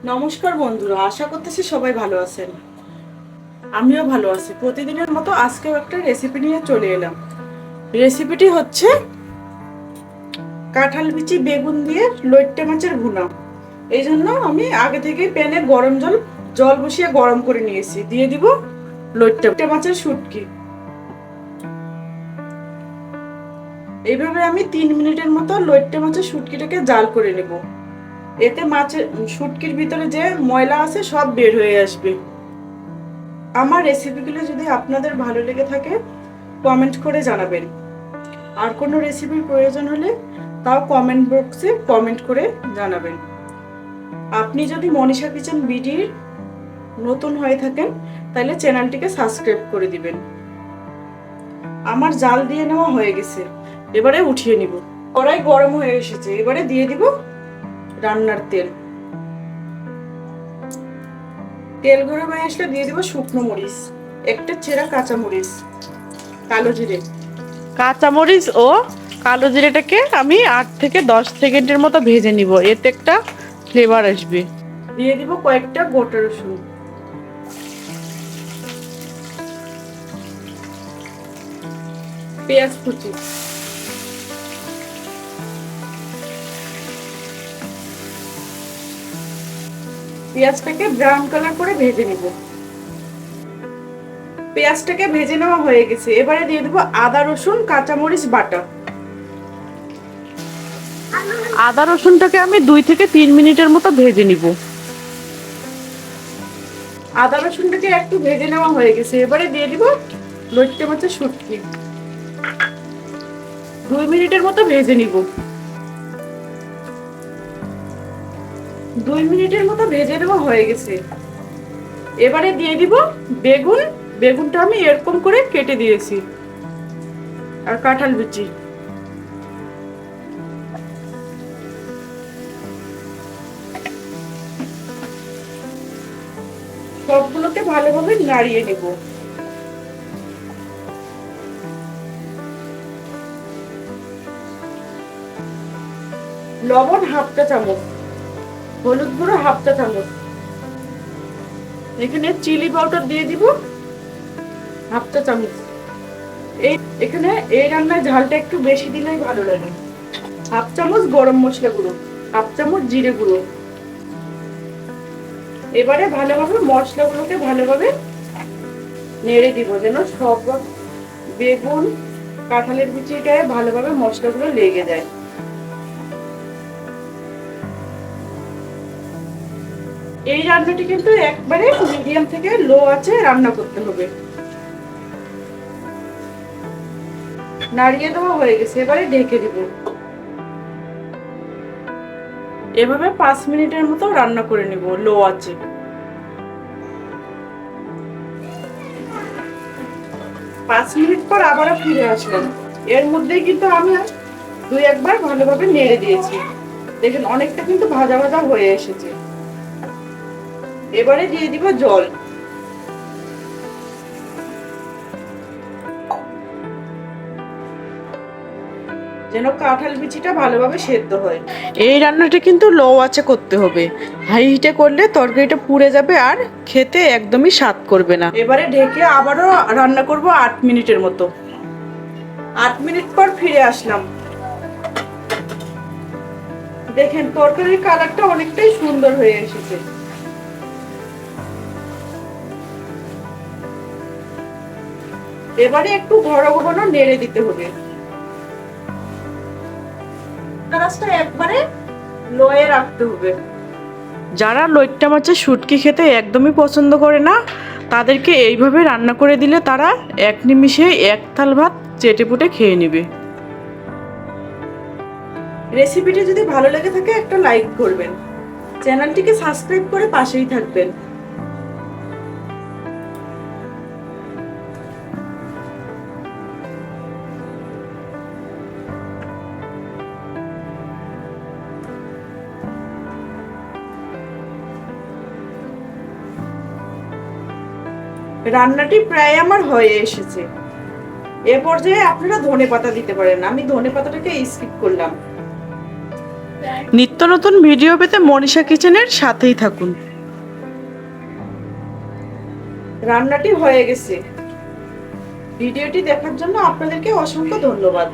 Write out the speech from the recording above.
নমস্কার বন্ধুরা, আশা করতেছি সবাই ভালো আছেন। আমিও ভালো আছি। প্রতিদিনের মতো আজকেও একটা রেসিপি নিয়ে চলে এলাম। রেসিপিটি হচ্ছে কাঁঠাল বিচি বেগুন দিয়ে লইট্টে মাছের ভুনা। এই জন্য আমি আগে থেকে প্যানে গরম জল বসিয়ে গরম করে নিয়েছি। দিয়ে দিব লইট্টে মাছের শুটকি। এইভাবে আমি 3 মিনিটের মতো লইট্টে মাছের শুটকিটাকে জাল করে নেব। এতে মাছের শুটকির ভিতরে যে ময়লা আছে সব বের হয়ে আসবে। আমার রেসিপিগুলো যদি আপনাদের ভালো লেগে থাকে কমেন্ট করে জানাবেন। আর কোনো রেসিপির প্রয়োজন হলে তাও কমেন্ট বক্সে কমেন্ট করে জানাবেন। আপনি যদি মনীষা কিচেন বিডির নতুন হয়ে থাকেন তাহলে চ্যানেলটিকে সাবস্ক্রাইব করে দিবেন। আমার জাল দিয়ে নেওয়া হয়ে গেছে, এবারে উঠিয়ে নিব। কড়াই গরম হয়ে এসেছে, এবারে দিয়ে দিব রান্নার তেল। তেল গরম হয়ে আসলে দিয়ে দিব শুকনো মরিচ, একটা ছেঁড়া কাঁচা মরিচ, কালো জিরে। কাঁচামরিচ ও কালো জিরেটাকে আমি 8 থেকে 10 সেকেন্ডের মতো ভেজে নিব, এতে একটা ফ্লেভার আসবে। দিয়ে দিব কয়েকটা গোটা রসুন, পেঁয়াজ কুচি, পেঁয়াজটাকে ব্রাউন কালার করে ভেজে নিব। পেঁয়াজটাকে ভেজে নেওয়া হয়ে গেছে, এবারে দিয়ে দেব আদা রসুন কাঁচামরিচ বাটা। আদা রসুনটাকে আমি 2 থেকে 3 মিনিটের মতো ভেজে নিব। আদা রসুনটাকে একটু ভেজে নেওয়া হয়ে গেছে, এবারে দিয়ে দিব লইট্টে মাছের শুটকি। 2 মিনিটের মতো ভেজে নিব। 2 মিনিটের মতো ভেজে নেওয়া হয়ে গেছে, এবারে দিয়ে দিব বেগুন। বেগুনটা আমি এরকম করে কেটে দিয়েছি, আর কাঁঠাল বিচি। সবগুলোকে ভালোভাবে নাড়িয়ে নেব। লবণ হাফ চা চামচ, হলুদ গুঁড়ো হাফ চা চামচ, এখানে চিলি পাউডার দিয়ে দিব হাফ চা চামচ। এখানে এই রান্নায় ঝালটা একটু বেশি দিলেই ভালো লাগে। হাফ চামচ গরম মশলা গুঁড়ো, হাফ চামচ জিরে গুঁড়ো। এবারে ভালোভাবে মশলাগুলোকে ভালোভাবে নেড়ে দিব, যেন সব বেগুন কাঁঠালের বিচিটায় ভালোভাবে মশলাগুলো লেগে যায়। এই রান্নাটি কিন্তু একবারে মিডিয়াম থেকে লো আঁচে রান্না করতে হবে। নাড়িয়ে দেওয়া হয়ে গেছে, এবারে ঢেকে দিব। এভাবে 5 মিনিটের মতো রান্না করে নিব লো আঁচে। 5 মিনিট পর আবারও ফিরে আসলাম। এর মধ্যেই কিন্তু আমি 2-1 বার ভালোভাবে নেড়ে দিয়েছি। দেখুন অনেকটা কিন্তু ভাজা ভাজা হয়ে এসেছে। এবারে দিয়ে দিব জল। যেন কাঁঠাল বিচিটা ভালোভাবে সেদ্ধ হয়। এই রান্নাটা কিন্তু লো আঁচে করতে হবে, হাই হিটে করলে তরকারিটা পুড়ে যাবে আর খেতে একদমই স্বাদ করবে না। এবারে ঢেকে আবারও রান্না করব 8 মিনিটের মতো। 8 মিনিট পর ফিরে আসলাম। দেখেন তরকারির কালারটা অনেকটাই সুন্দর হয়ে এসেছে। এবারে একটু ঘন ঘন নেড়ে দিতে হবে। গ্যাসটা একবারে লোয়ে রাখতে হবে। যারা লইট্টা মাছের শুটকি খেতে একদমই পছন্দ করে না তাদেরকে এইভাবে রান্না করে দিলে তারা এক নিমিষে 1 থাল ভাত চেটেপুটে খেয়ে নেবে। রেসিপিটি যদি ভালো লেগে থাকে একটা লাইক করবেন, চ্যানেলটিকে সাবস্ক্রাইব করে পাশেই থাকবেন। রান্নাটি প্রায় আমার হয়ে এসেছে। এ পর্যায়ে আপনারা ধনেপাতা দিতে পারেন, আমি ধনেপাতাটাকে স্কিপ করলাম। নিত্য নিত্য নতুন ভিডিও পেতে মনীষা কিচেনের সাথেই থাকুন। রান্নাটি হয়ে গেছে। ভিডিওটি দেখার জন্য আপনাদেরকে অসংখ্য ধন্যবাদ।